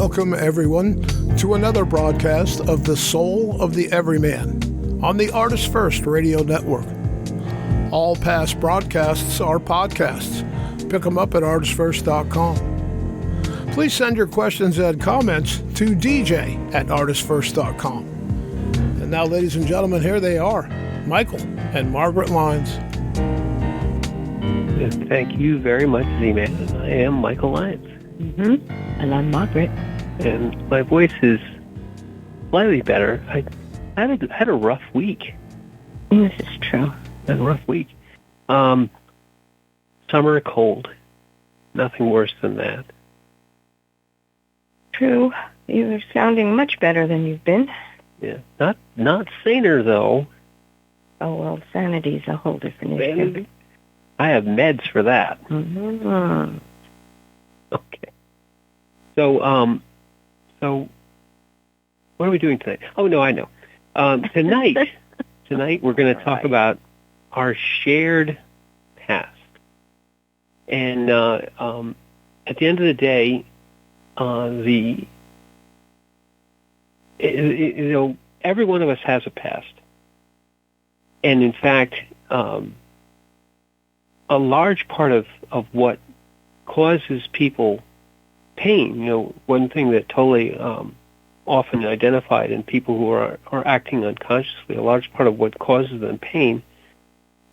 Welcome, everyone, to another broadcast of The Soul of the Everyman on the Artist First Radio Network. All past broadcasts are podcasts. Pick them up at ArtistFirst.com. Please send your questions and comments to DJ@ArtistFirst.com. And now, ladies and gentlemen, here they are, Michael and Margaret Lyons. Thank you very much, Z-Man. I am Michael Lyons. And I'm Margaret. And my voice is slightly better. I had a rough week. This is true. Had a rough week. Summer cold. Nothing worse than that. True. You're sounding much better than you've been. Yeah. Not saner, though. Oh, well, sanity's a whole different issue. I have meds for that. Mm-hmm. Okay. So what are we doing tonight? Oh, no, I know. Tonight we're going to talk about our shared past. And at the end of the day, every one of us has a past. And in fact, a large part of what causes people pain, one thing that Tolle often identified in people who are acting unconsciously, a large part of what causes them pain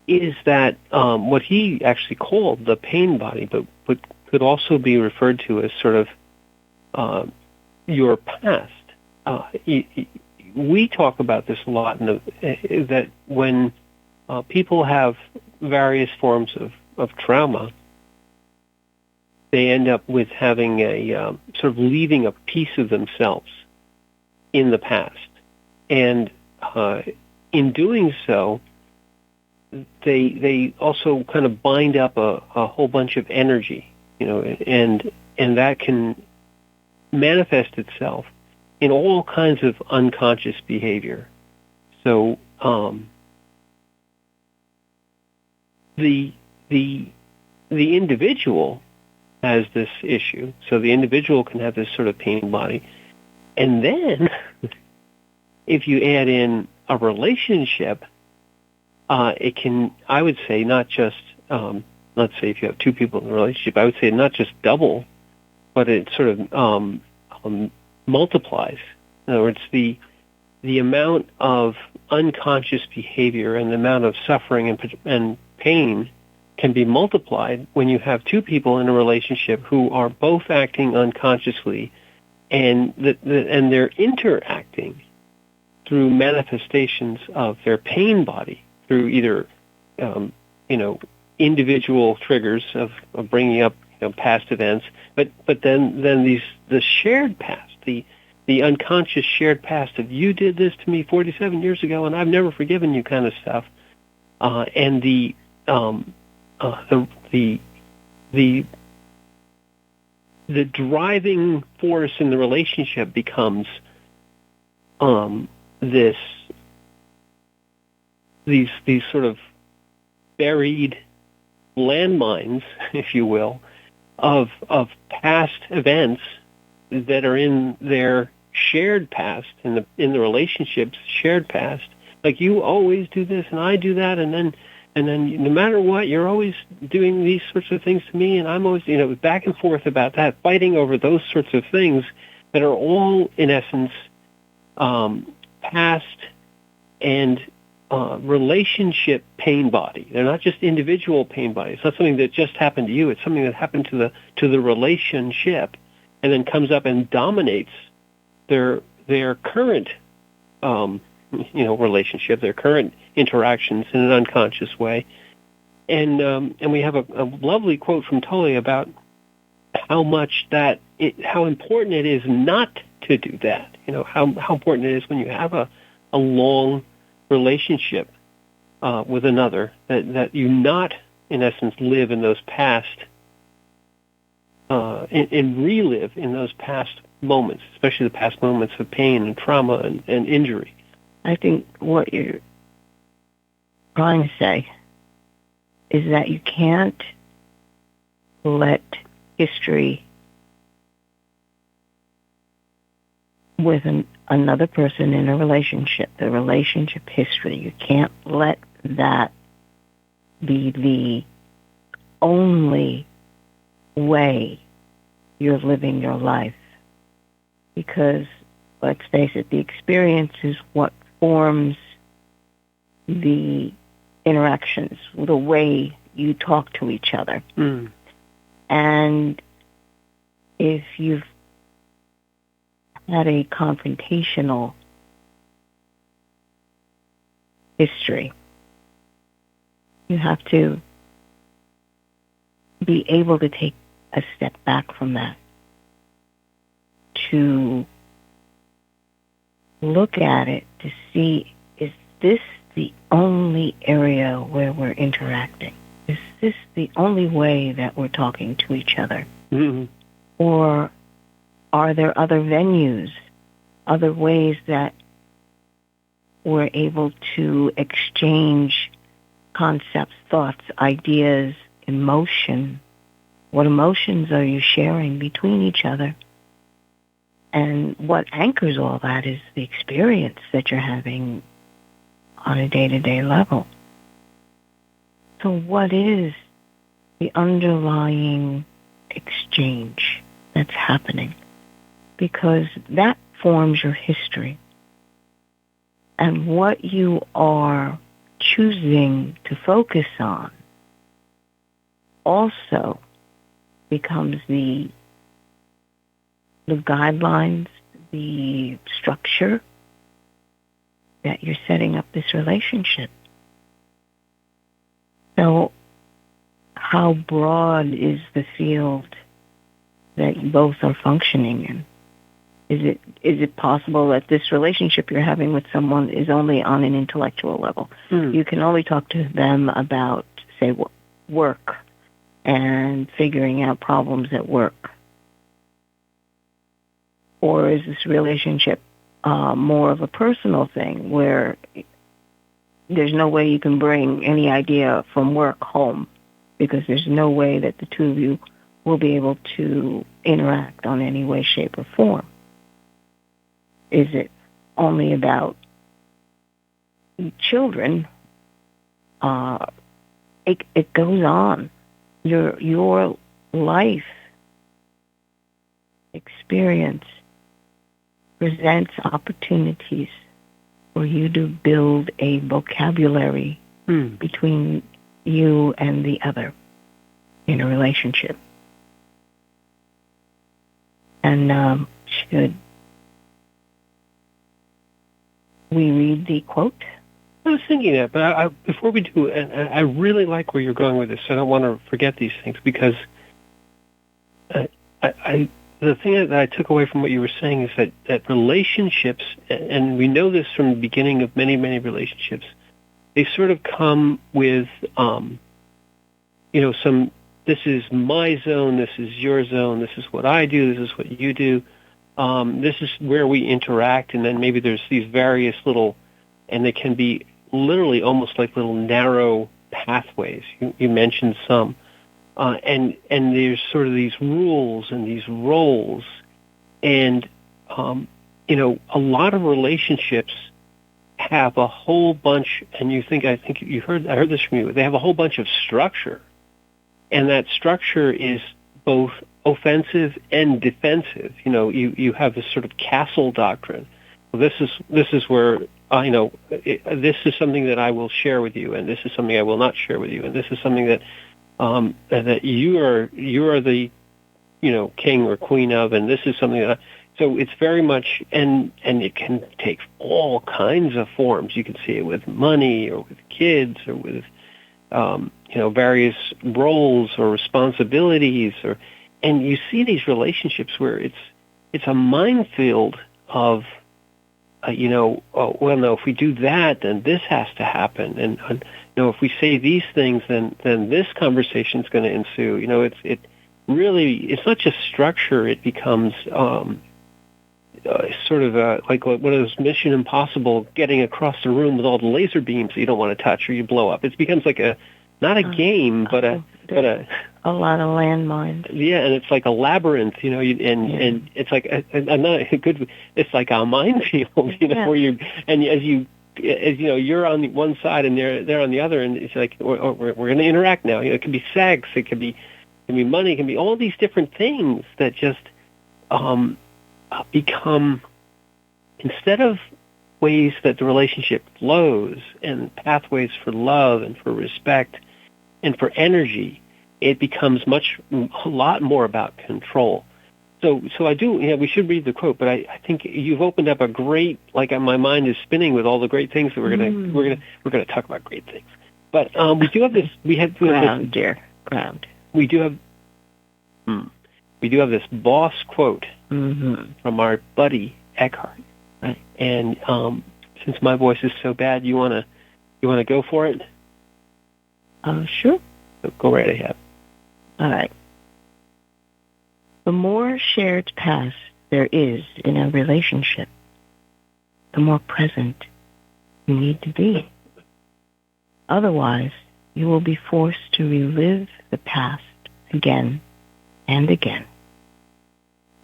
is that what he actually called the pain body, but could also be referred to as sort of your past. We talk about this a lot, that when people have various forms of trauma, they end up with having a sort of leaving a piece of themselves in the past. And in doing so, they also kind of bind up a whole bunch of energy, and that can manifest itself in all kinds of unconscious behavior. So the individual has this issue. So the individual can have this sort of pain body. And then if you add in a relationship, it can, I would say, not just, let's say if you have two people in a relationship, I would say not just double, but it sort of multiplies. In other words, the amount of unconscious behavior and the amount of suffering and pain can be multiplied when you have two people in a relationship who are both acting unconsciously, and they're interacting through manifestations of their pain body through either individual triggers of bringing up past events, but then the shared past, the unconscious shared past of you did this to me 47 years ago and I've never forgiven you kind of stuff, and the driving force in the relationship becomes these sort of buried landmines, if you will, of past events that are in their shared past, in the relationship's shared past. Like, you always do this and I do that, and then no matter what, you're always doing these sorts of things to me, and I'm always, back and forth about that, fighting over those sorts of things that are all, in essence, past and relationship pain body. They're not just individual pain bodies. It's not something that just happened to you. It's something that happened to the relationship, and then comes up and dominates their current relationship, their current interactions in an unconscious way. And we have a lovely quote from Tolle about how important it is not to do that. How important it is when you have a long relationship with another, that you not, in essence, live in those past, and relive in those past moments, especially the past moments of pain and trauma and injury. I think what you're trying to say is that you can't let history with another person in a relationship, the relationship history. You can't let that be the only way you're living your life. Because, let's face it, the experience is what forms the interactions, the way you talk to each other. Mm. And if you've had a confrontational history, you have to be able to take a step back from that, to look at it, to see, is this the only area where we're interacting? Is this the only way that we're talking to each other? Mm-hmm. Or are there other venues, other ways that we're able to exchange concepts, thoughts, ideas, emotion? What emotions are you sharing between each other? And what anchors all that is the experience that you're having on a day-to-day level. So what is the underlying exchange that's happening? Because that forms your history. And what you are choosing to focus on also becomes the guidelines, the structure that you're setting up this relationship. So how broad is the field that you both are functioning in? Is it possible that this relationship you're having with someone is only on an intellectual level? Mm. You can only talk to them about, say, work and figuring out problems at work. Or is this relationship more of a personal thing where there's no way you can bring any idea from work home because there's no way that the two of you will be able to interact on any way, shape, or form? Is it only about children? It goes on. Your life experience presents opportunities for you to build a vocabulary between you and the other in a relationship. And should we read the quote? I was thinking that, but before we do, and I really like where you're going with this, so I don't want to forget these things, because the thing that I took away from what you were saying is that relationships, and we know this from the beginning of many, many relationships, they sort of come with, some, this is my zone, this is your zone, this is what I do, this is what you do, this is where we interact, and then maybe there's these various little, and they can be literally almost like little narrow pathways. You mentioned some. And there's sort of these rules and these roles. And, a lot of relationships have a whole bunch, and I heard this from you, they have a whole bunch of structure. And that structure is both offensive and defensive. You have this sort of castle doctrine. Well, this is where, this is something that I will share with you, and this is something I will not share with you, and this is something that that you are the king or queen of, and this is something that so it's very much, and it can take all kinds of forms. You can see it with money or with kids or with various roles or responsibilities, and you see these relationships where it's a minefield of if we do that, then this has to happen, and if we say these things, then this conversation is going to ensue. It's not just structure; it becomes sort of like one of those Mission Impossible, getting across the room with all the laser beams that you don't want to touch or you blow up. It becomes like not a game, but a A lot of landmines. Yeah, and it's like a labyrinth, and it's like it's like a minefield, where you're on one side and they're on the other, and it's like we're going to interact now. It can be sex, it can be money, it can be all these different things that just become, instead of ways that the relationship flows and pathways for love and for respect and for energy, it becomes a lot more about control. So I do, we should read the quote, but I think you've opened up a great, my mind is spinning with all the great things that we're gonna talk about great things. But we do have this, ground, dear, ground. We do have this boss quote from our buddy Eckhart. Right. And since my voice is so bad, you wanna go for it? Sure. So go right ahead. All right. The more shared past there is in a relationship, the more present you need to be. Otherwise, you will be forced to relive the past again and again.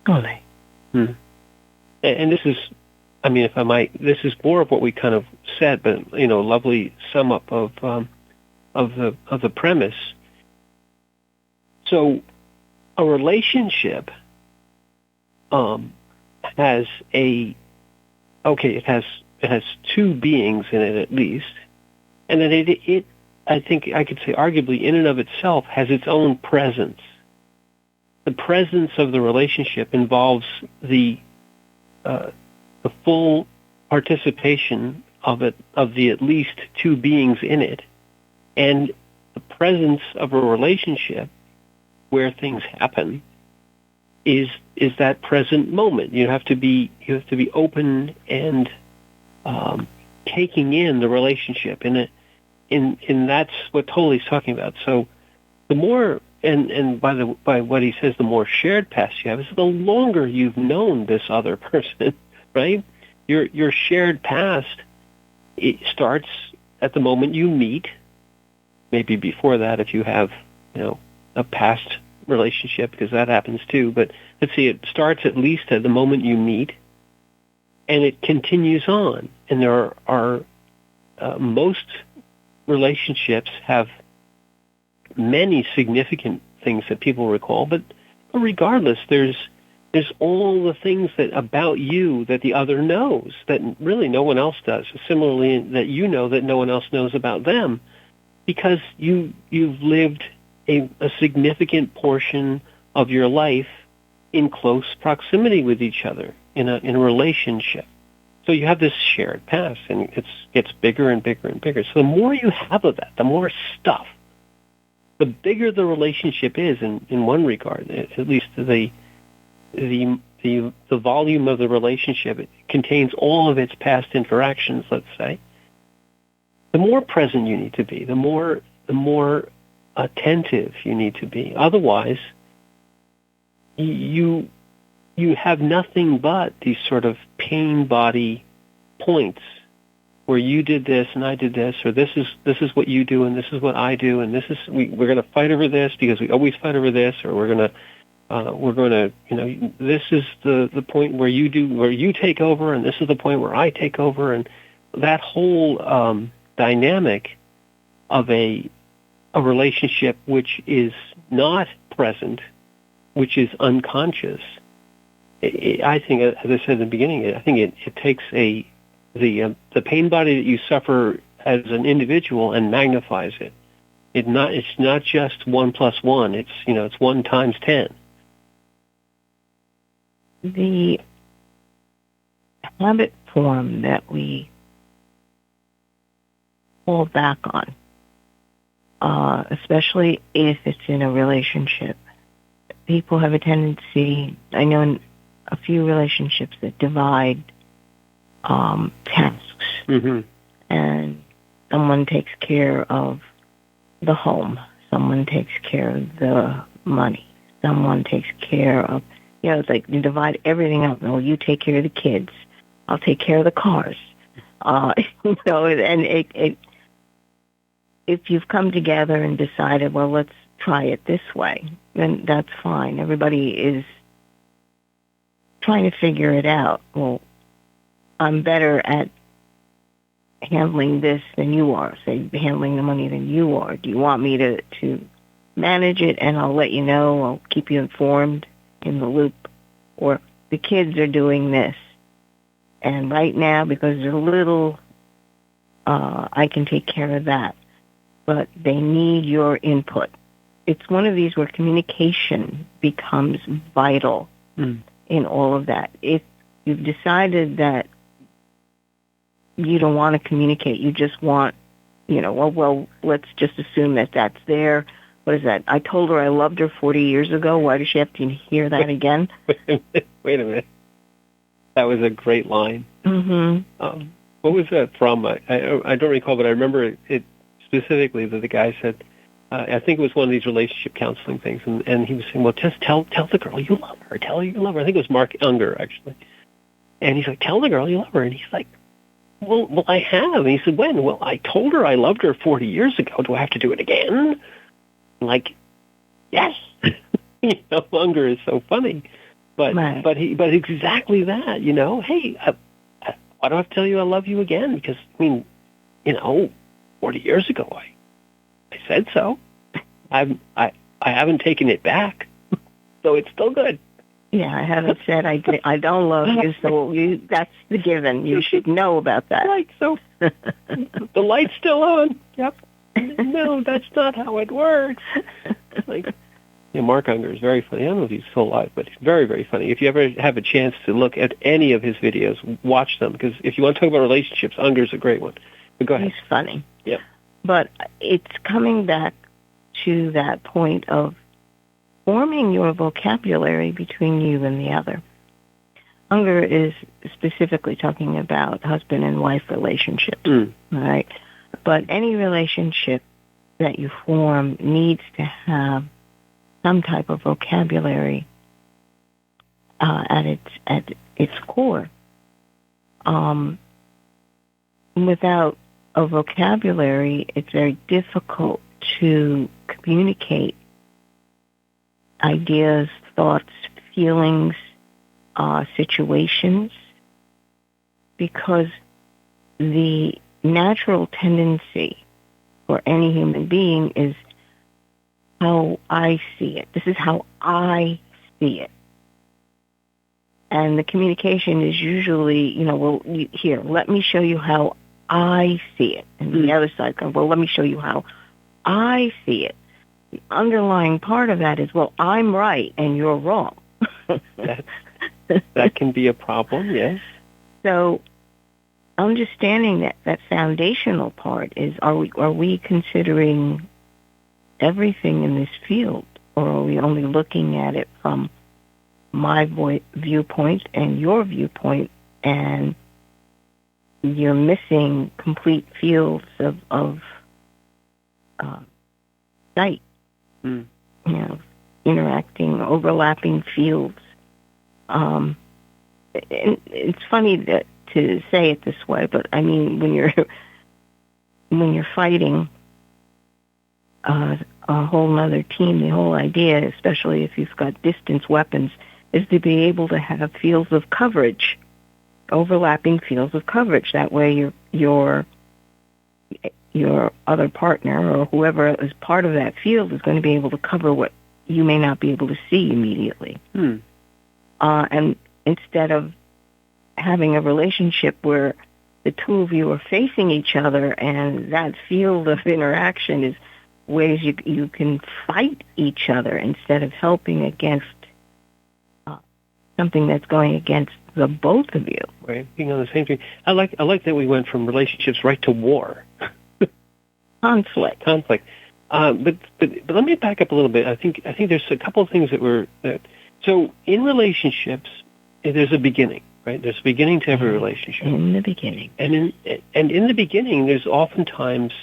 Ole. And this is, if I might, this is more of what we kind of said, but lovely sum up of the premise. So, a relationship has it has two beings in it at least, and then it I think I could say arguably in and of itself has its own presence. The presence of the relationship involves the full participation of the at least two beings in it, and the presence of a relationship where things happen is that present moment. You have to be open and taking in the relationship, and that's what Tolley's talking about. So the more and by what he says, the more shared past you have is the longer you've known this other person, right? Your shared past, it starts at the moment you meet. Maybe before that, if you have a past relationship, because that happens too. But let's see, it starts at least at the moment you meet, and it continues on. And there are most relationships have many significant things that people recall, but regardless, there's all the things that about you that the other knows that really no one else does. Similarly, that that no one else knows about them, because you've lived a significant portion of your life in close proximity with each other in a relationship. So you have this shared past, and it gets bigger and bigger and bigger. So the more you have of that, the more stuff, the bigger the relationship is in one regard. At least the volume of the relationship, it contains all of its past interactions, let's say. The more present you need to be, the more attentive you need to be. Otherwise, you have nothing but these sort of pain body points where you did this and I did this, or this is what you do and this is what I do, and we're going to fight over this because we always fight over this, or we're going to this is the point where you take over, and this is the point where I take over, and that whole dynamic of a relationship which is not present, which is unconscious. I think, as I said in the beginning, I think it takes the pain body that you suffer as an individual and magnifies it. It's not just 1 + 1. It's 1 times 10. The habit form that we fall back on, especially if it's in a relationship. People have a tendency, I know in a few relationships, that divide tasks. Mm-hmm. And someone takes care of the home. Someone takes care of the money. Someone takes care of, it's like you divide everything up. Well, you take care of the kids. I'll take care of the cars. And if you've come together and decided, well, let's try it this way, then that's fine. Everybody is trying to figure it out. Well, I'm better at handling this than you are, say handling the money than you are. Do you want me to manage it and I'll let you know, I'll keep you informed in the loop? Or the kids are doing this, and right now, because they're little, I can take care of that. But they need your input. It's one of these where communication becomes vital in all of that. If you've decided that you don't want to communicate, you just want, well, let's just assume that that's there. What is that? I told her I loved her 40 years ago. Why does she have to hear that again? Wait a minute. That was a great line. Mm-hmm. What was that from? I don't recall, but I remember it specifically that the guy said, I think it was one of these relationship counseling things, and he was saying, well, just tell the girl you love her. Tell her you love her. I think it was Mark Unger, actually. And he's like, tell the girl you love her. And he's like, well, I have. And he said, when? Well, I told her I loved her 40 years ago. Do I have to do it again? Like, yes. Unger is so funny. But right. but exactly that, hey, why do I have to tell you I love you again? Because, 40 years ago I said so. I haven't taken it back, so it's still good. Yeah, I haven't said I don't love you, so that's the given. You should know about that. Right, so the light's still on. Yep. No, that's not how it works. Mark Unger is very funny. I don't know if he's still alive, but he's very, very funny. If you ever have a chance to look at any of his videos, watch them, because if you want to talk about relationships, Unger's a great one. But go ahead. He's funny. Yep. But it's coming back to that point of forming your vocabulary between you and the other. Unger is specifically talking about husband and wife relationships, all right? But any relationship that you form needs to have some type of vocabulary at its core. Without a vocabulary, it's very difficult to communicate ideas, thoughts, feelings, situations, because the natural tendency for any human being is how I see it. This is how I see it. And the communication is usually, here, let me show you how I see it. And the other side comes, well, let me show you how I see it. The underlying part of that is, well, I'm right and you're wrong. That can be a problem, yes. So understanding that foundational part is, are we considering everything in this field, or are we only looking at it from my viewpoint and your viewpoint, and you're missing complete fields of sight, interacting, overlapping fields. And it's funny to say it this way, but I mean, when you're fighting a whole nother team, the whole idea, especially if you've got distance weapons, is to be able to have fields of coverage, overlapping fields of coverage. That way your other partner or whoever is part of that field is going to be able to cover what you may not be able to see immediately. And instead of having a relationship where the two of you are facing each other and that field of interaction is ways you can fight each other instead of helping against something that's going against the both of you. Right, being on the same team. I like that we went from relationships right to war. Conflict. But let me back up a little bit. I think there's a couple of things so in relationships, there's a beginning, right? There's a beginning to every relationship. In the beginning. And in the beginning, there's oftentimes,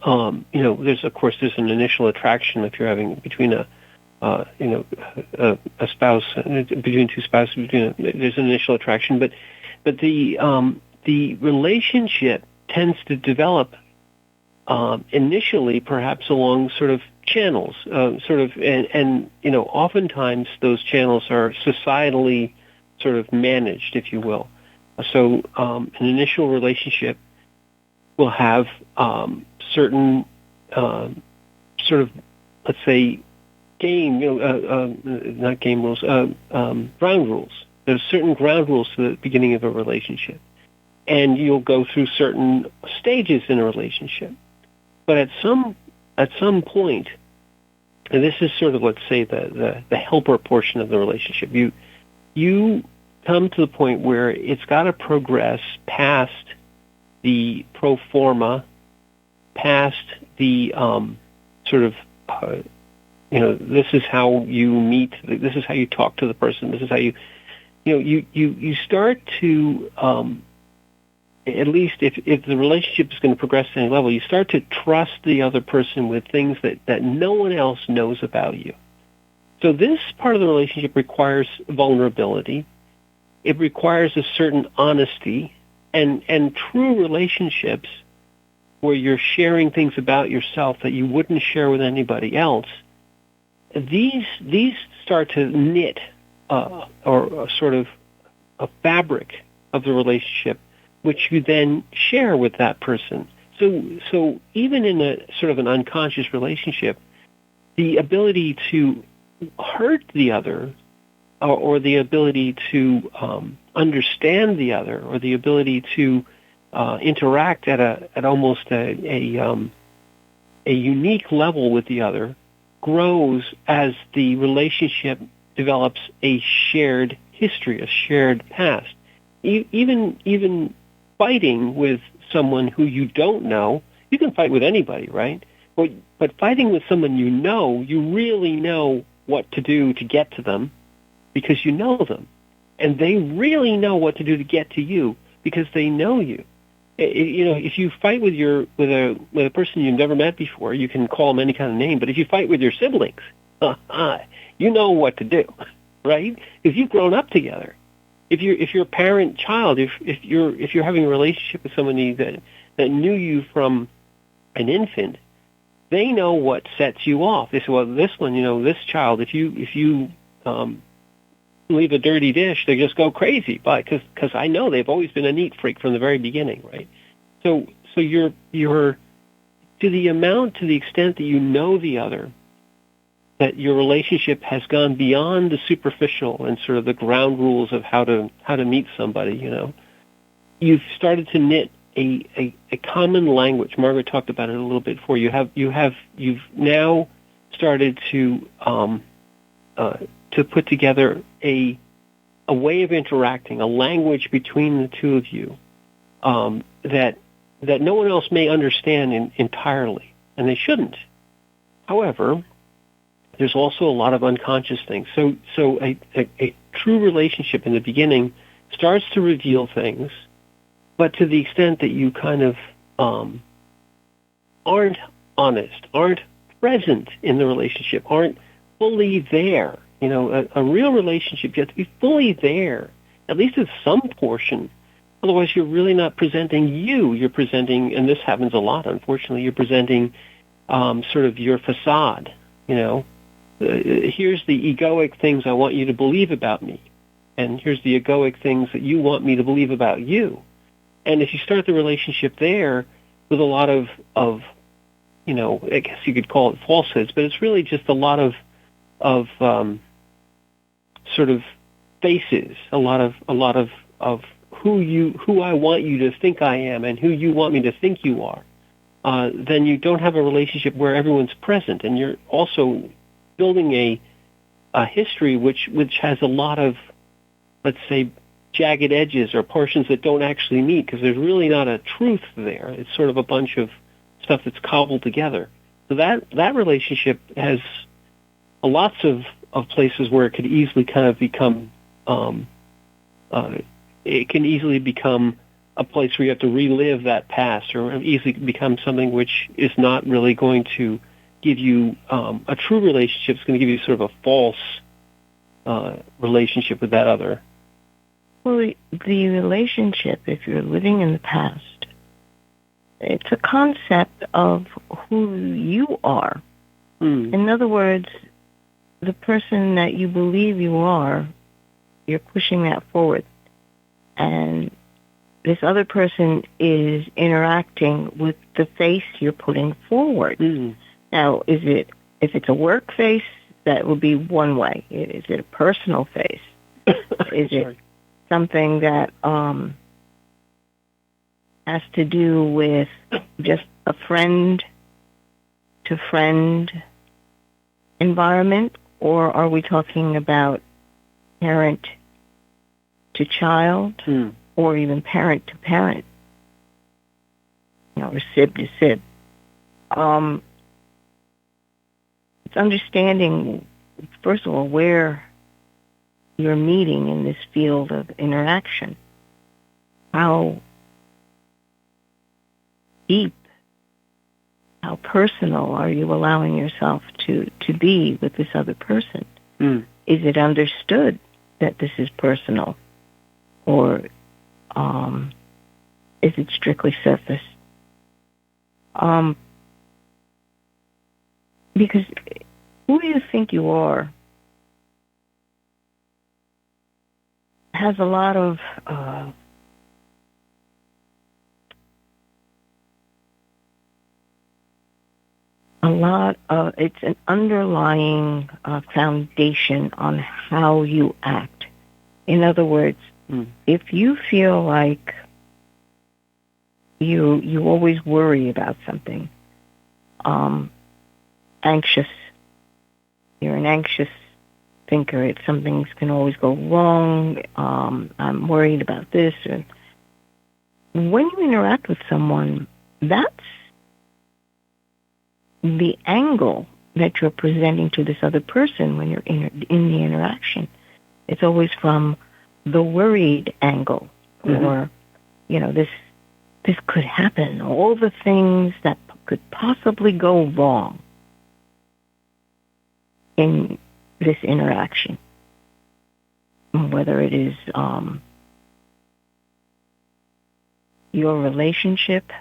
there's an initial attraction if you're having between a spouse, between two spouses, there's an initial attraction, but the relationship tends to develop initially perhaps along sort of channels, and oftentimes those channels are societally sort of managed, if you will. So an initial relationship will have certain sort of, let's say, not game rules, ground rules. There's certain ground rules to the beginning of a relationship. And you'll go through certain stages in a relationship. But at some point, and this is sort of, let's say, the helper portion of the relationship, you come to the point where it's got to progress past the pro forma, past the sort of, this is how you meet, this is how you talk to the person, this is how you start to, at least if the relationship is going to progress to any level, you start to trust the other person with things that no one else knows about you. So this part of the relationship requires vulnerability. It requires a certain honesty, and true relationships where you're sharing things about yourself that you wouldn't share with anybody else. These start to knit or sort of a fabric of the relationship, which you then share with that person. So even in a sort of an unconscious relationship, the ability to hurt the other, or the ability to understand the other, or the ability to interact at almost a unique level with the other, grows as the relationship develops a shared history, a shared past. Even fighting with someone who you don't know, you can fight with anybody, right? But fighting with someone you really know what to do to get to them because you know them. And they really know what to do to get to you because they know you. If you fight with a person you've never met before, you can call them any kind of name. But if you fight with your siblings, you know what to do, right? Because you've grown up together. If you're parent-child, if you're having a relationship with somebody that knew you from an infant, they know what sets you off. They say, well, this one, this child, if you leave a dirty dish, they just go crazy, because I know they've always been a neat freak from the very beginning, right? So you're to the extent that you know the other, that your relationship has gone beyond the superficial and sort of the ground rules of how to meet somebody. You've started to knit a common language. Margaret talked about it a little bit before. You've now started to put together a way of interacting, a language between the two of you that no one else may understand entirely, and they shouldn't. However, there's also a lot of unconscious things. So a true relationship in the beginning starts to reveal things, but to the extent that you kind of aren't honest, aren't present in the relationship, aren't fully there. A real relationship, you have to be fully there, at least at some portion. Otherwise, you're really not presenting you. You're presenting, and this happens a lot, unfortunately, you're presenting sort of your facade. Here's the egoic things I want you to believe about me, and here's the egoic things that you want me to believe about you. And if you start the relationship there with a lot of I guess you could call it falsehoods, but it's really just a lot of sort of faces, a lot of who I want you to think I am and who you want me to think you are, then you don't have a relationship where everyone's present, and you're also building a history which has a lot of, let's say, jagged edges or portions that don't actually meet, because there's really not a truth there. It's sort of a bunch of stuff that's cobbled together. So that relationship has lots of places where it could easily kind of become, it can easily become a place where you have to relive that past, or easily become something which is not really going to give you a true relationship. It's going to give you sort of a false relationship with that other. Well, the relationship, if you're living in the past, It's a concept of who you are. In other words, the person that you believe you are, you're pushing that forward. And this other person is interacting with the face you're putting forward. Now, if it's a work face, that would be one way. Is it a personal face? Is it something that has to do with just a friend-to-friend environment, or are we talking about parent to child, or even parent to parent, or sib to sib? It's understanding, first of all, where you're meeting in this field of interaction. How deep, how personal are you allowing yourself to be with this other person? Is it understood that this is personal, or is it strictly surface? Because who you think you are has a lot of it's an underlying foundation on how you act. In other words, if you feel like you always worry about something, anxious, you're an anxious thinker, if something's can always go wrong, I'm worried about this. And when you interact with someone, that's the angle that you're presenting to this other person when you're in the interaction. It's always from the worried angle, or, this could happen, all the things that could possibly go wrong in this interaction, whether it is your relationship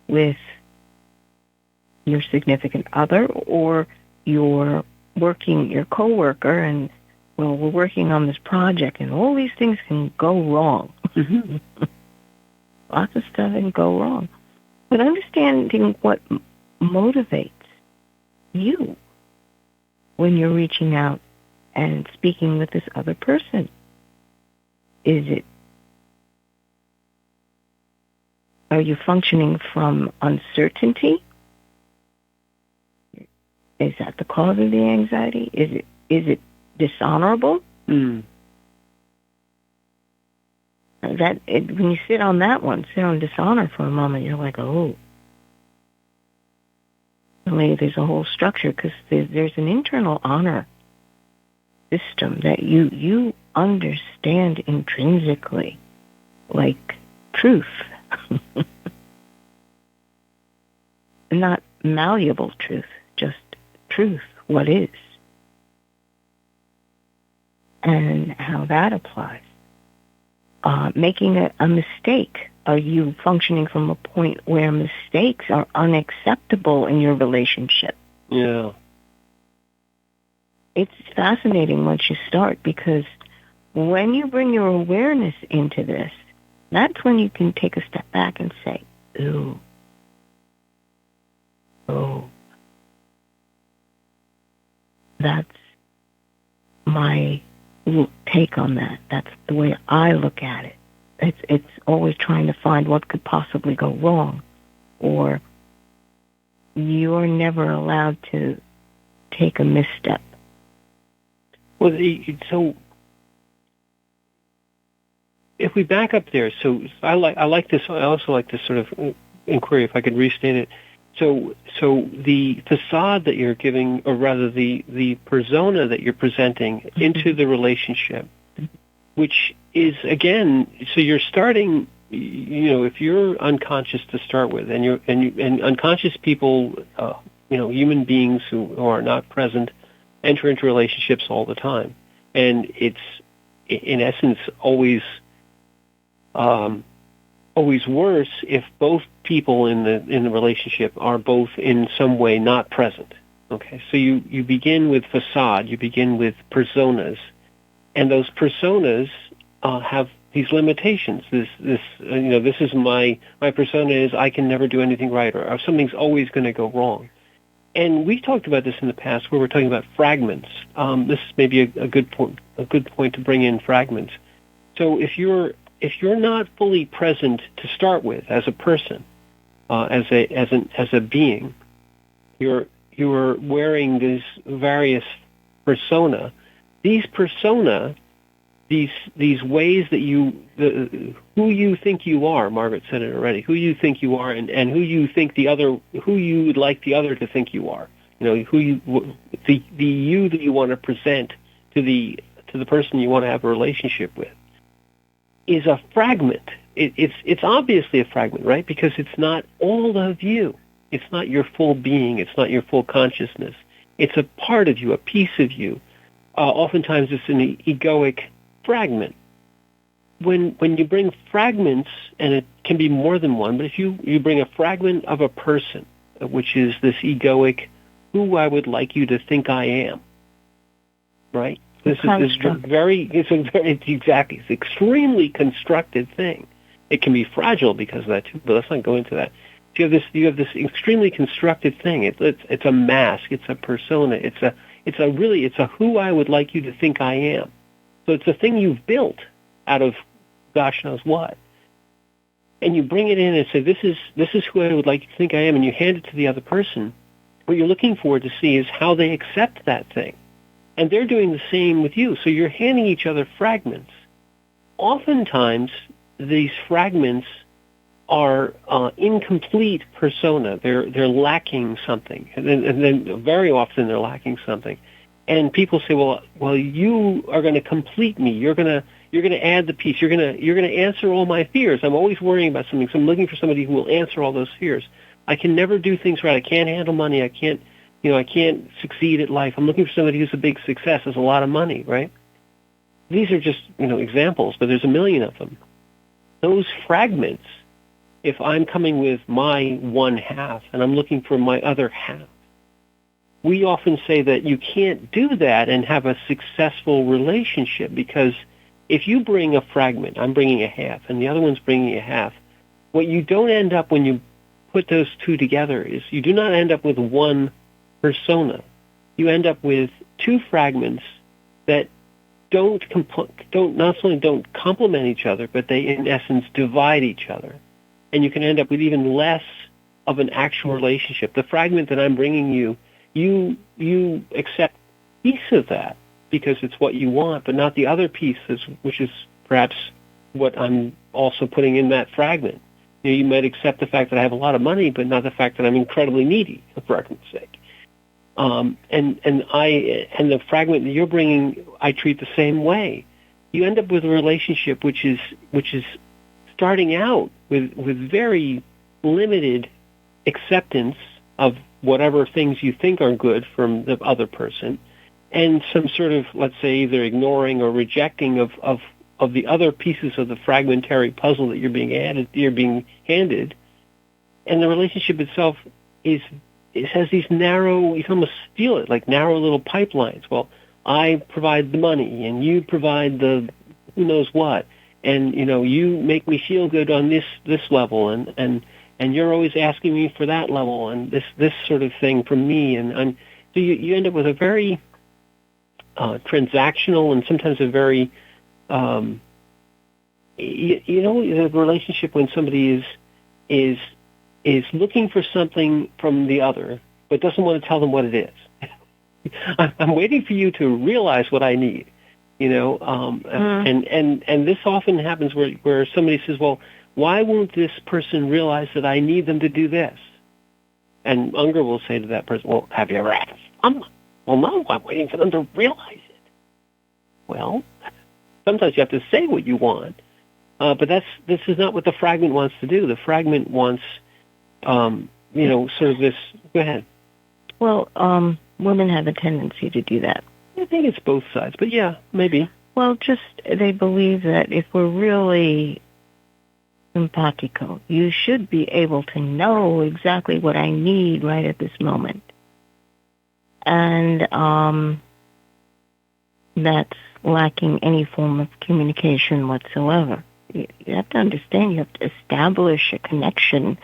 with your significant other, or your coworker, and we're working on this project, and all these things can go wrong. Lots of stuff can go wrong. But understanding what motivates you when you're reaching out and speaking with this other person. Are you functioning from uncertainty? Is that the cause of the anxiety? Is it dishonorable? When you sit on that one, sit on dishonor for a moment, you're like, oh. There's a whole structure, because there's an internal honor system that you understand intrinsically, like truth. Not malleable truth, just truth, what is, and how that applies. Making a mistake. Are you functioning from a point where mistakes are unacceptable in your relationship? Yeah. It's fascinating once you start, because when you bring your awareness into this, that's when you can take a step back and say, ooh, that's my take on that. That's the way I look at it. It's always trying to find what could possibly go wrong, or you're never allowed to take a misstep. Well, so if we back up there, so I like this. I also like this sort of inquiry, if I could restate it. So the facade that you're giving, or rather the persona that you're presenting into the relationship, which is, again, so you're starting, if you're unconscious to start with, and unconscious people, human beings who are not present, enter into relationships all the time, and it's in essence always always worse if both people in the relationship are both in some way not present. Okay, so you begin with facade, you begin with personas, and those personas have these limitations. This is my persona is I can never do anything right, or something's always going to go wrong. And we talked about this in the past, where we're talking about fragments. This is maybe a good point to bring in fragments. So if you're not fully present to start with as a person, as a being, you're wearing these various persona. These persona, these ways that who you think you are. Margaret said it already. Who you think you are, and who you think who you would like the other to think you are. The you that you want to present to the person you want to have a relationship with, is a fragment. It's obviously a fragment, right? Because it's not all of you. It's not your full being. It's not your full consciousness. It's a part of you, a piece of you. Oftentimes it's an egoic fragment. When you bring fragments, and it can be more than one, but if you bring a fragment of a person, which is this egoic, who I would like you to think I am, right? It's extremely constructed thing. It can be fragile because of that too, but let's not go into that. So you have this extremely constructed thing. It's a mask. It's a persona. It's a who I would like you to think I am. So it's a thing you've built out of gosh knows what, and you bring it in and say, this is who I would like you to think I am, and you hand it to the other person. What you're looking for to see is how they accept that thing. And they're doing the same with you. So you're handing each other fragments. Oftentimes, these fragments are incomplete persona. They're lacking something, and then very often they're lacking something. And people say, well, you are going to complete me. You're going to add the piece. You're going to answer all my fears. I'm always worrying about something, so I'm looking for somebody who will answer all those fears. I can never do things right. I can't handle money. I can't succeed at life. I'm looking for somebody who's a big success, has a lot of money, right? These are just, examples, but there's a million of them. Those fragments, if I'm coming with my one half and I'm looking for my other half, we often say that you can't do that and have a successful relationship, because if you bring a fragment, I'm bringing a half, and the other one's bringing a half, what you don't end up when you put those two together is you do not end up with one persona. You end up with two fragments that don't not only don't complement each other, but they in essence divide each other, and you can end up with even less of an actual relationship. The fragment that I'm bringing you accept a piece of that because it's what you want, but not the other pieces, which is perhaps what I'm also putting in that fragment. You might accept the fact that I have a lot of money, but not the fact that I'm incredibly needy, for argument's sake. And the fragment that you're bringing, I treat the same way. You end up with a relationship which is starting out with very limited acceptance of whatever things you think are good from the other person, and some sort of, let's say, either ignoring or rejecting of the other pieces of the fragmentary puzzle that you're being handed, and the relationship itself has these narrow, you can almost feel it, like narrow little pipelines. Well, I provide the money, and you provide the who knows what, and you make me feel good on this level, and you're always asking me for that level, and this sort of thing from me, and so you end up with a very transactional and sometimes a very the relationship when somebody is looking for something from the other but doesn't want to tell them what it is. I'm waiting for you to realize what I need, and this often happens where somebody says, well, why won't this person realize that I need them to do this? And Unger will say to that person, well, have you ever asked them? Well, no, I'm waiting for them to realize it. Well, sometimes you have to say what you want, but this is not what the fragment wants to do. The fragment wants, sort of this. Go ahead. Well, women have a tendency to do that. I think it's both sides, but yeah, maybe. Well, just they believe that if we're really simpatico. You should be able to know exactly what I need right at this moment. And that's lacking any form of communication whatsoever. You have to understand, you have to establish a connection.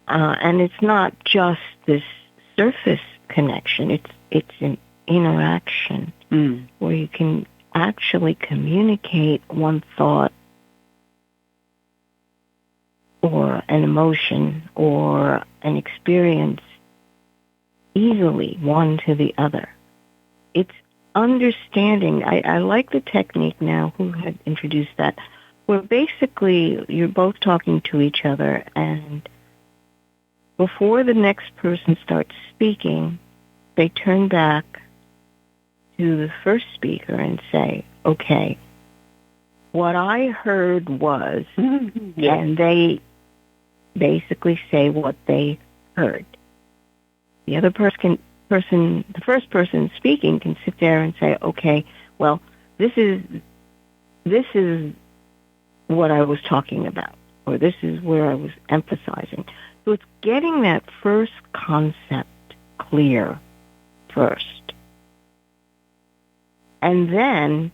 And it's not just this surface connection. It's an interaction where you can actually communicate one thought or an emotion or an experience easily one to the other. It's understanding. I like the technique now, who had introduced that, where basically you're both talking to each other, and before the next person starts speaking, they turn back to the first speaker and say, okay, what I heard was, and they basically say what they heard. The other the first person speaking can sit there and say, okay, well, this is what I was talking about, or this is where I was emphasizing. So it's getting that first concept clear first. And then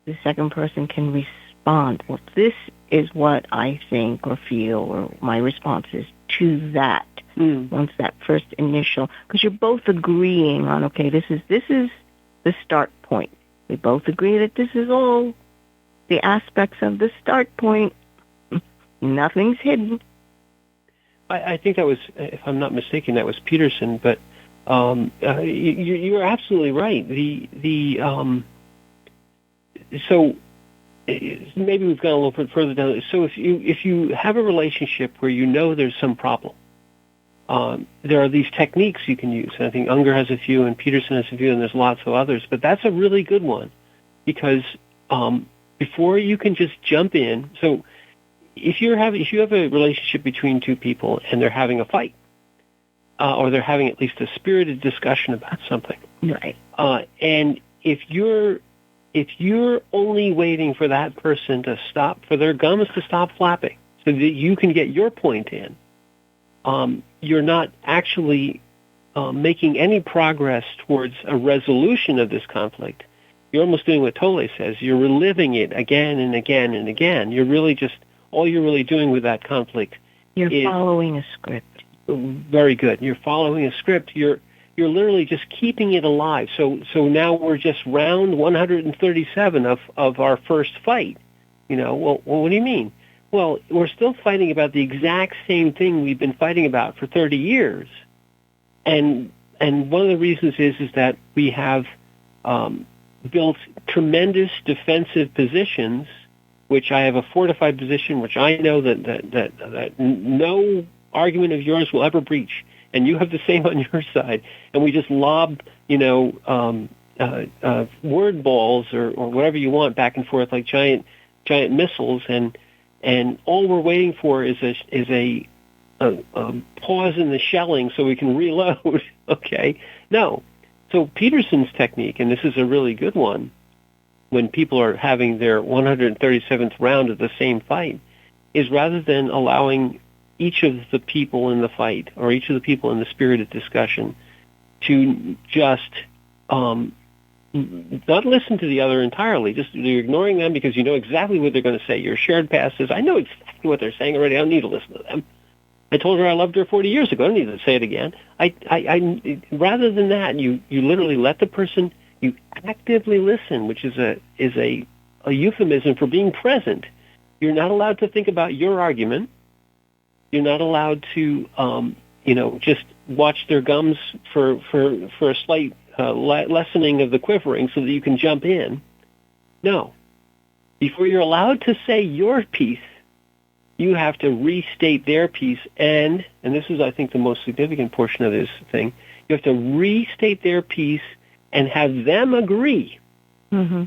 the second person can respond. Well, this is what I think or feel, or my response is to that. Once that first initial, because you're both agreeing on, okay, this is the start point. We both agree that this is all the aspects of the start point. Nothing's hidden. I think that was, if I'm not mistaken, that was Peterson. But you're absolutely right. So maybe we've gone a little bit further down. So if you have a relationship where you know there's some problem, there are these techniques you can use. And I think Unger has a few, and Peterson has a few, and there's lots of others. But that's a really good one, because before you can just jump in. So if you have a relationship between two people and they're having a fight, or they're having at least a spirited discussion about something, right? And if you're only waiting for that person to stop, for their gums to stop flapping, so that you can get your point in, you're not actually making any progress towards a resolution of this conflict. You're almost doing what Tolle says. You're reliving it again and again and again. You're really just, all you're really doing with that conflict is following a script. Very good. You're following a script. You're literally just keeping it alive. So now we're just round 137 of our first fight. Well, what do you mean? Well, we're still fighting about the exact same thing we've been fighting about for 30 years. And one of the reasons is that we have built tremendous defensive positions, which I have a fortified position, which I know that no argument of yours will ever breach, and you have the same on your side. And we just lob, word balls or whatever you want back and forth like giant missiles, and all we're waiting for is a pause in the shelling so we can reload. Okay? No. So Peterson's technique, and this is a really good one, when people are having their 137th round of the same fight, is rather than allowing each of the people in the fight, or each of the people in the spirited discussion, to just not listen to the other entirely. Just you're ignoring them because you know exactly what they're going to say. Your shared past is, I know exactly what they're saying already. I don't need to listen to them. I told her I loved her 40 years ago. I don't need to say it again. I rather than that, you literally let the person, you actively listen, which is a euphemism for being present. You're not allowed to think about your argument. You're not allowed to, just watch their gums for a slight lessening of the quivering so that you can jump in. No. Before you're allowed to say your piece, you have to restate their piece, and this is, I think, the most significant portion of this thing, you have to restate their piece and have them agree. Mm-hmm.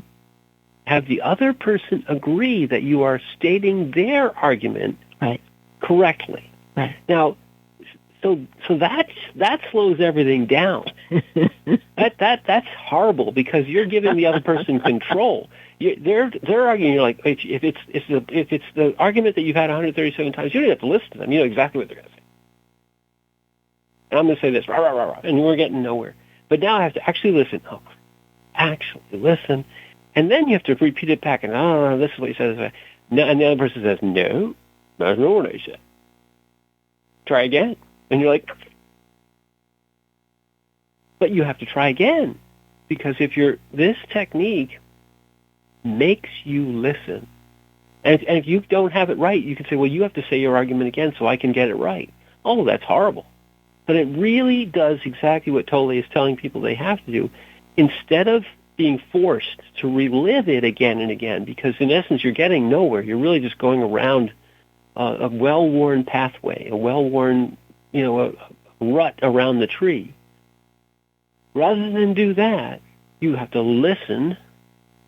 Have the other person agree that you are stating their argument correctly. Right. Now, so that slows everything down. That's horrible because you're giving the other person control. They're arguing. You're like, if it's the argument that you've had 137 times, you don't have to listen to them. You know exactly what they're going to say. And I'm going to say this, rah, rah, rah, rah, and we're getting nowhere. But now I have to actually listen. Oh, actually listen. And then you have to repeat it back. And, oh, this is what you said. No, and the other person says, no, that's not what I said. Try again. And you're like, but you have to try again. Because this technique makes you listen. And if you don't have it right, you can say, well, you have to say your argument again so I can get it right. Oh, that's horrible. But it really does exactly what Tolle is telling people they have to do. Instead of being forced to relive it again and again, because in essence you're getting nowhere. You're really just going around a well-worn pathway, a well-worn, a rut around the tree. Rather than do that, you have to listen,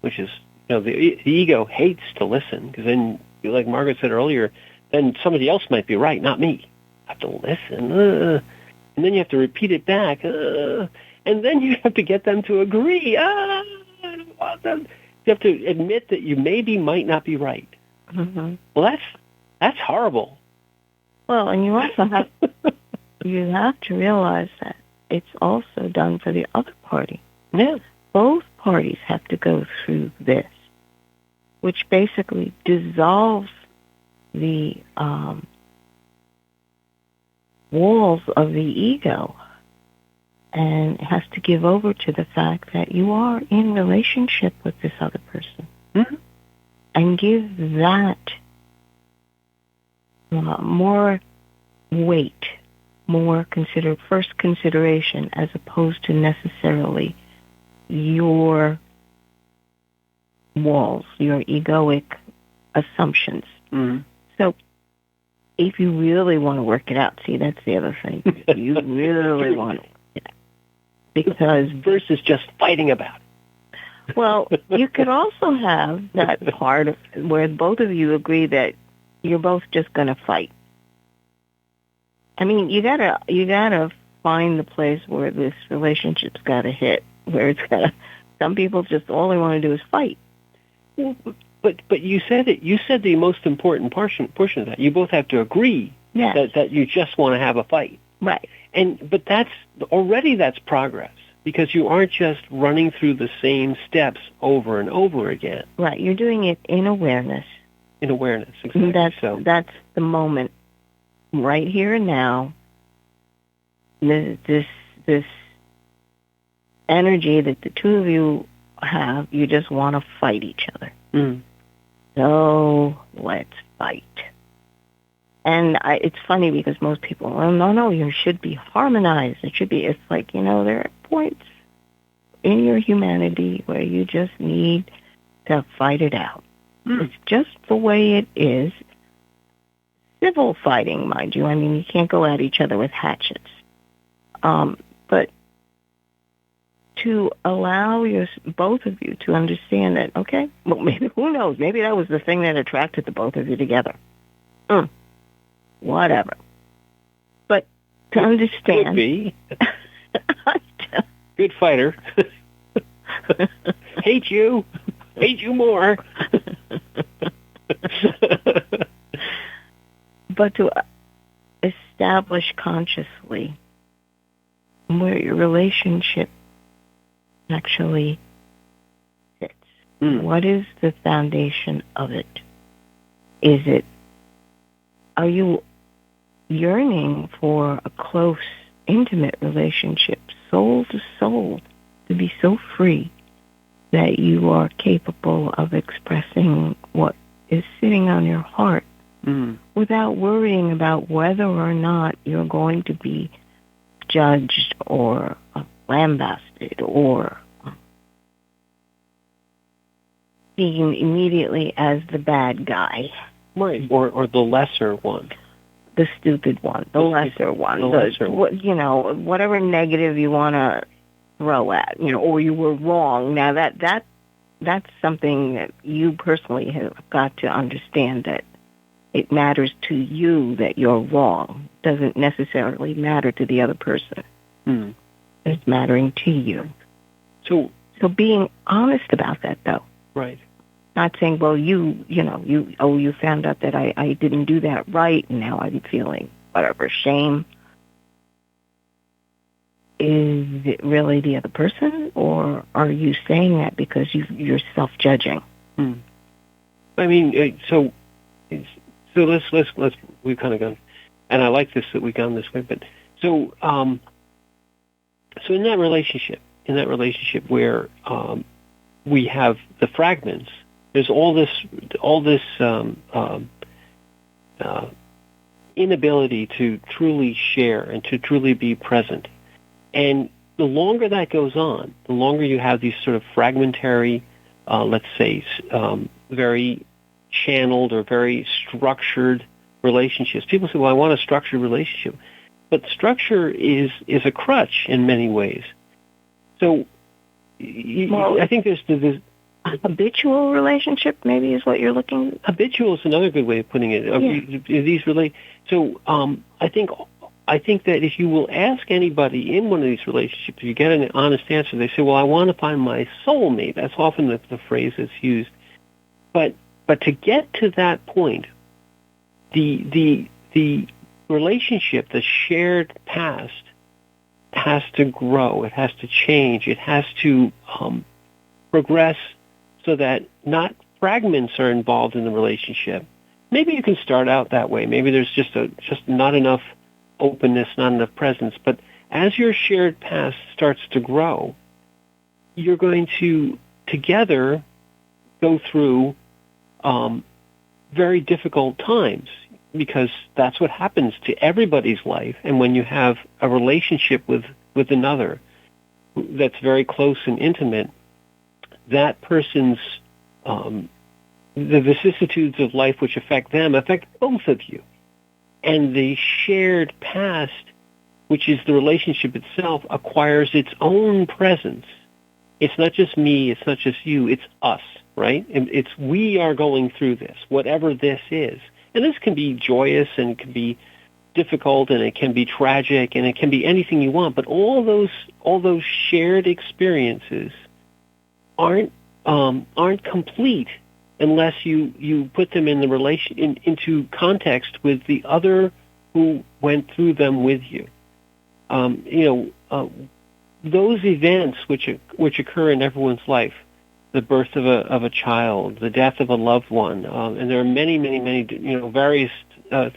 which is, the ego hates to listen, because then, like Margaret said earlier, then somebody else might be right, not me. I have to listen. And then you have to repeat it back. And then you have to get them to agree. I don't want them. You have to admit that you might not be right. Mm-hmm. Well, that's horrible. Well, and you also have to realize that it's also done for the other party. Yeah. Both parties have to go through this, which basically dissolves the walls of the ego, and has to give over to the fact that you are in relationship with this other person, mm-hmm. and give that more weight, more first consideration, as opposed to necessarily your walls, your egoic assumptions. Mm-hmm. So if you really want to work it out, see, that's the other thing. You really want to work it out. Because versus just fighting about it. Well, you could also have that part where both of you agree that you're both just going to fight. I mean, you gotta find the place where this relationship's got to hit, where it's got to. Some people just all they want to do is fight. Well, but you said it. You said the most important portion of that. You both have to agree that you just want to have a fight. Right. But that's progress, because you aren't just running through the same steps over and over again. Right. You're doing it in awareness. In awareness, exactly. That's the moment, right here and now. This energy that the two of you have, you just want to fight each other. Mm. So let's fight. And it's funny because most people, well, no, you should be harmonized. It's like, there are points in your humanity where you just need to fight it out. Mm. It's just the way it is. Civil fighting, mind you. I mean, you can't go at each other with hatchets. But to allow both of you to understand that, okay, well, maybe, who knows, maybe that was the thing that attracted the both of you together. Whatever. But to understand... Could be. Good fighter. Hate you more. But to establish consciously where your relationship actually sits. Mm. What is the foundation of it? Are you yearning for a close, intimate relationship, soul to soul, to be so free that you are capable of expressing what is sitting on your heart without worrying about whether or not you're going to be judged or lambasted or seen immediately as the bad guy. Right, or the lesser one. The stupid one, the lesser one. Whatever negative you want to throw at, or you were wrong. Now that's something that you personally have got to understand, that it matters to you that you're wrong. It doesn't necessarily matter to the other person. Mm. It's mattering to you. So being honest about that, though. right. Not saying, well, you found out that I didn't do that right, and now I'm feeling whatever shame. Is it really the other person, or are you saying that because you're self-judging? I mean, so let's we've kind of gone, and I like this that we've gone this way. But so in that relationship where we have the fragments, there's all this inability to truly share and to truly be present. And the longer that goes on, the longer you have these sort of fragmentary, let's say, very channeled or very structured relationships. People say, well, I want a structured relationship. But structure is a crutch in many ways. So I think there's a habitual relationship maybe is what you're looking. Habitual is another good way of putting it. Yeah. These relate. So I think that if you will ask anybody in one of these relationships, you get an honest answer. They say, well, I want to find my soulmate. That's often the phrase that's used. But to get to that point, the relationship, the shared past, has to grow. It has to change. It has to progress so that not fragments are involved in the relationship. Maybe you can start out that way. Maybe there's just not enough openness, not enough presence. But as your shared past starts to grow, you're going to together go through very difficult times, because that's what happens to everybody's life. And when you have a relationship with another that's very close and intimate, that person's the vicissitudes of life which affect them affect both of you. And the shared past, which is the relationship itself, acquires its own presence. It's not just me, it's not just you, it's us, right? It's we are going through this, whatever this is. And this can be joyous, and it can be difficult, and it can be tragic, and it can be anything you want. But all those shared experiences aren't complete unless you put them in the into context with the other who went through them with you. Those events which occur in everyone's life, the birth of a child, the death of a loved one, and there are many various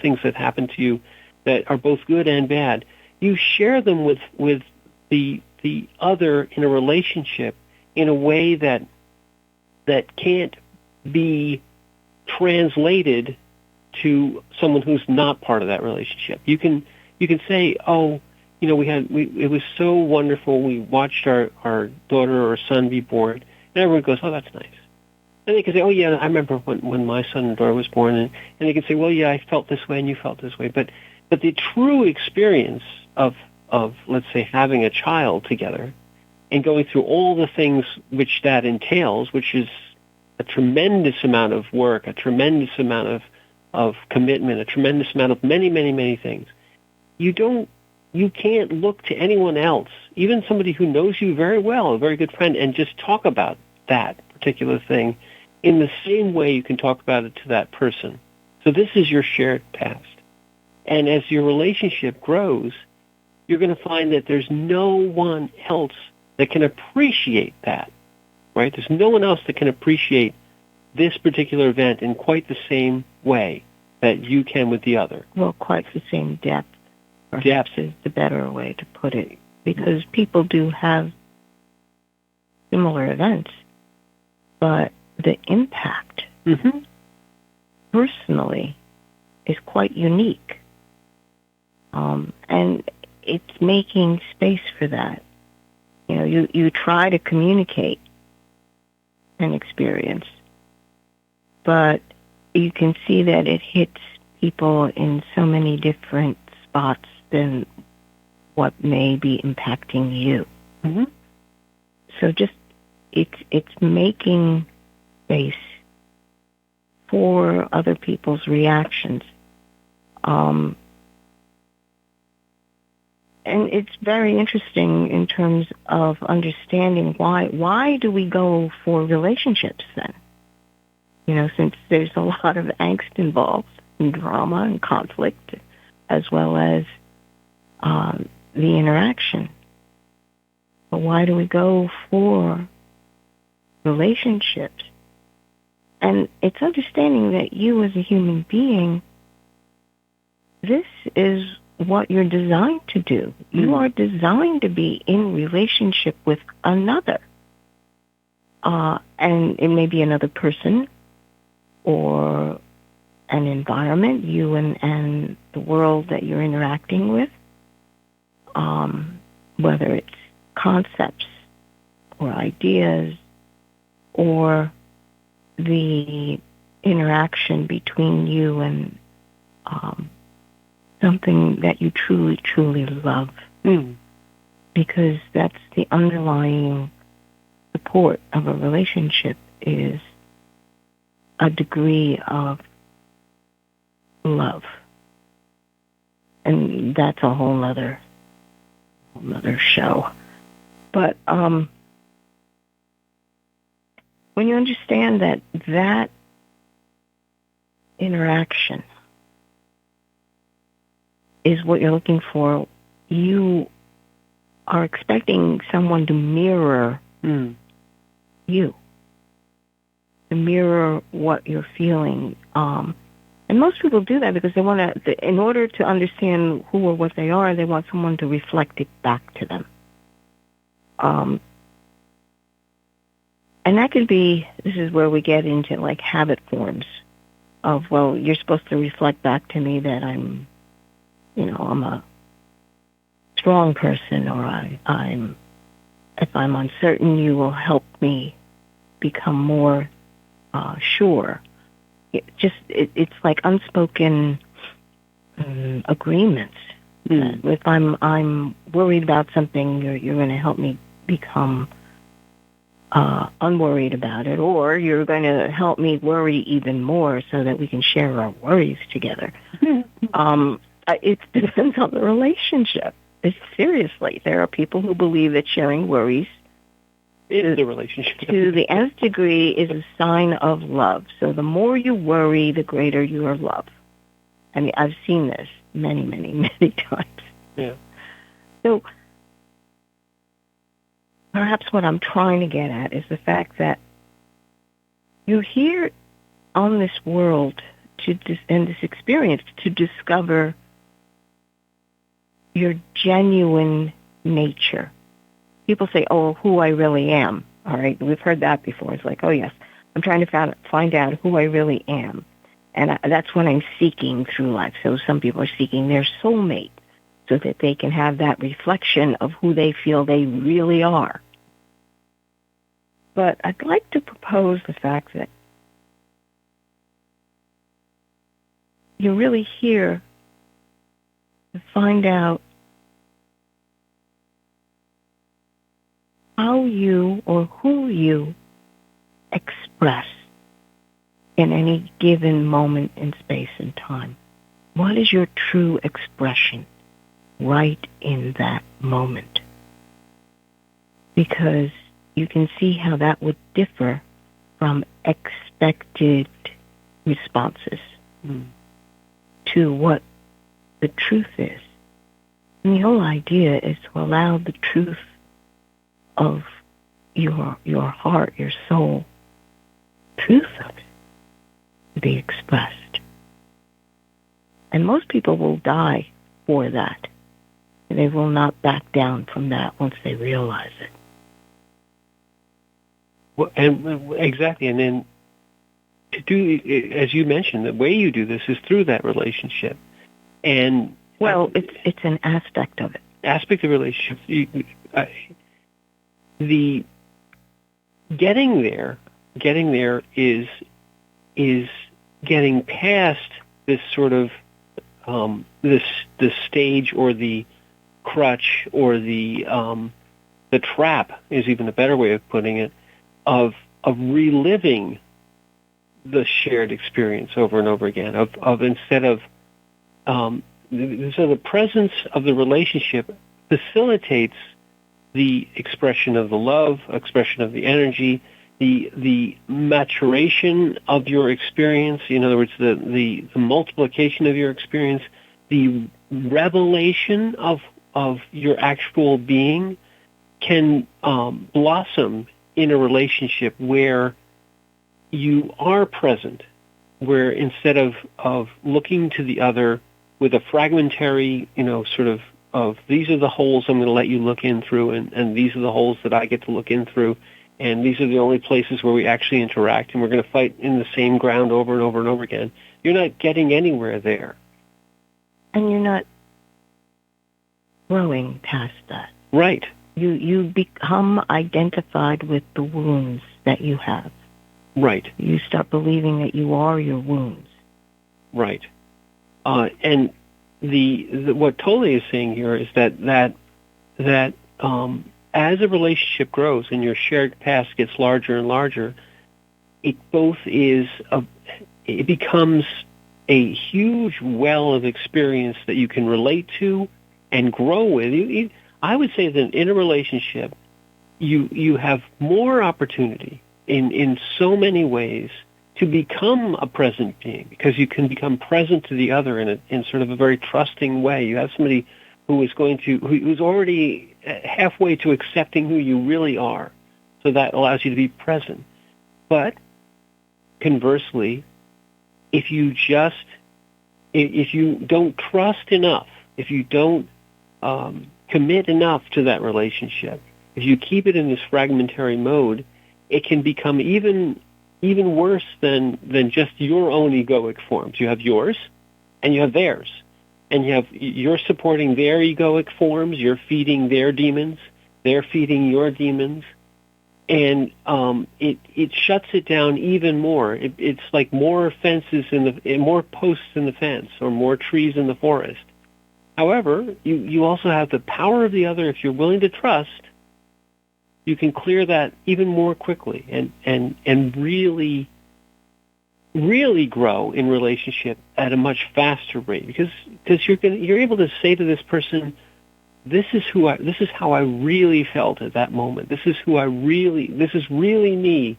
things that happen to you that are both good and bad. You share them with the other in a relationship in a way that can't be translated to someone who's not part of that relationship. You can say, oh, it was so wonderful. We watched our daughter or son be born, and everyone goes, oh, that's nice. And they can say, oh yeah, I remember when my son and daughter was born, and they can say, well, yeah, I felt this way and you felt this way. But the true experience of let's say having a child together and going through all the things which that entails, which is a tremendous amount of work, a tremendous amount of commitment, a tremendous amount of many, many, many things. You can't look to anyone else, even somebody who knows you very well, a very good friend, and just talk about that particular thing in the same way you can talk about it to that person. So this is your shared past. And as your relationship grows, you're going to find that there's no one else that can appreciate that, right? There's no one else that can appreciate this particular event in quite the same way that you can with the other. Well, quite the same depth. Perhaps is the better way to put it, because people do have similar events, but the impact personally is quite unique. And it's making space for that. You try to communicate an experience, but you can see that it hits people in so many different spots than what may be impacting you. Mm-hmm. So just it's making space for other people's reactions. and it's very interesting in terms of understanding why do we go for relationships then? Since there's a lot of angst involved and drama and conflict, as well as the interaction. But why do we go for relationships? And it's understanding that you as a human being, this is what you're designed to do. You are designed to be in relationship with another. And it may be another person or an environment, you and the world that you're interacting with, whether it's concepts or ideas or the interaction between you and something that you truly, truly love. Because that's the underlying support of a relationship, is a degree of love. And that's a whole other show. But when you understand that interaction is what you're looking for, you are expecting someone to mirror you, to mirror what you're feeling. And most people do that because they want to, in order to understand who or what they are, they want someone to reflect it back to them. And that could be, this is where we get into like habit forms of, well, you're supposed to reflect back to me that I'm a strong person, or if I'm uncertain, you will help me become more sure. It's like unspoken agreements. If I'm worried about something, you're going to help me become unworried about it, or you're going to help me worry even more so that we can share our worries together. It depends on the relationship. Seriously, there are people who believe that sharing worries is the relationship to the nth degree is a sign of love. So the more you worry, the greater your love. I mean, I've seen this many, many, many times. Yeah. So perhaps what I'm trying to get at is the fact that you're here on this world and this experience to discover your genuine nature. People say, oh, who I really am. All right, we've heard that before. It's like, oh, yes, I'm trying to find out who I really am. And that's what I'm seeking through life. So some people are seeking their soulmate so that they can have that reflection of who they feel they really are. But I'd like to propose the fact that you're really here to find out how you or who you express in any given moment in space and time. What is your true expression right in that moment? Because you can see how that would differ from expected responses to what the truth is. And the whole idea is to allow the truth of your heart, your soul, truth of it, to be expressed. And most people will die for that. They will not back down from that once they realize it. Well, and exactly, and then to do, as you mentioned, the way you do this is through that relationship. And well, it's an aspect of it. Aspect of relationship. The getting there is getting past this sort of this stage or the crutch or the trap is even a better way of putting it, of reliving the shared experience over and over again, of instead of so the presence of the relationship facilitates the expression of the love, expression of the energy, the maturation of your experience, in other words, the multiplication of your experience, the revelation of your actual being can blossom in a relationship where you are present, where instead of looking to the other with a fragmentary, sort of these are the holes I'm going to let you look in through, and these are the holes that I get to look in through, and these are the only places where we actually interact, and we're going to fight in the same ground over and over and over again. You're not getting anywhere there. And you're not growing past that. Right. You become identified with the wounds that you have. Right. You start believing that you are your wounds. Right. And what Tolle is saying here is that as a relationship grows and your shared past gets larger and larger, it becomes a huge well of experience that you can relate to and grow with. I would say that in a relationship, you have more opportunity in so many ways to become a present being, because you can become present to the other in sort of a very trusting way. You have somebody who's already halfway to accepting who you really are, so that allows you to be present. But conversely, if you don't trust enough, if you don't commit enough to that relationship, if you keep it in this fragmentary mode, it can become even worse than just your own egoic forms. You have yours, and you have theirs, and you're supporting their egoic forms. You're feeding their demons. They're feeding your demons, and it shuts it down even more. It's like more fences more posts in the fence, or more trees in the forest. However, you also have the power of the other. If you're willing to trust, you can clear that even more quickly and really, really grow in relationship at a much faster rate, because you're able to say to this person, this is how I really felt at that moment. This is really me.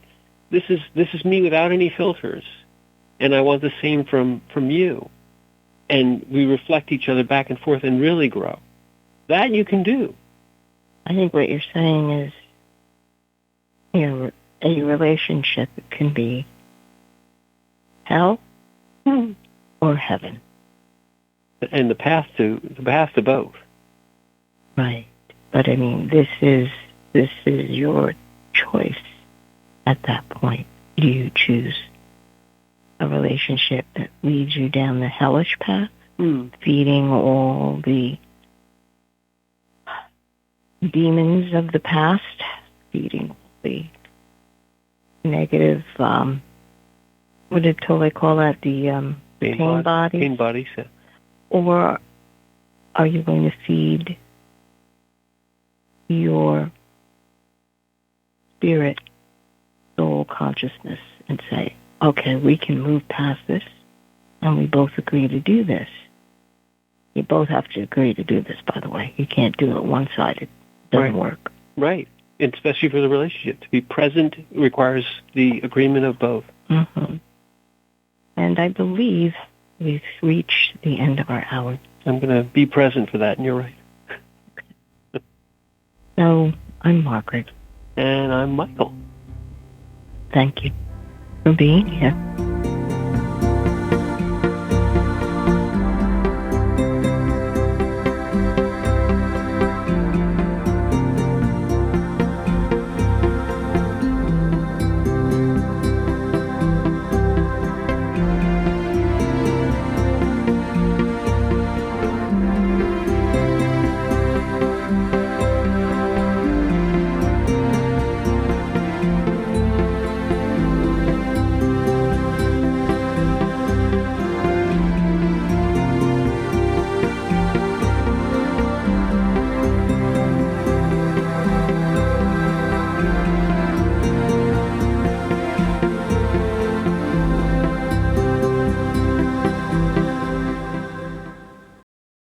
This is me without any filters, and I want the same from you. And we reflect each other back and forth and really grow. That you can do. I think what you're saying is, a relationship can be hell or heaven. And the path to both. Right. But I mean, this is your choice at that point. Do you choose a relationship that leads you down the hellish path, feeding all the demons of the past, feeding the negative, what did Tolle call that, the pain bodies? Pain bodies, yeah. Or are you going to feed your spirit, soul, consciousness, and say, okay, we can move past this, and we both agree to do this. You both have to agree to do this, by the way. You can't do it one-sided. It doesn't work. Right. Especially for the relationship. To be present requires the agreement of both. Mm-hmm. And I believe we've reached the end of our hour. I'm going to be present for that, and you're right. So, I'm Margaret. And I'm Michael. Thank you for being here.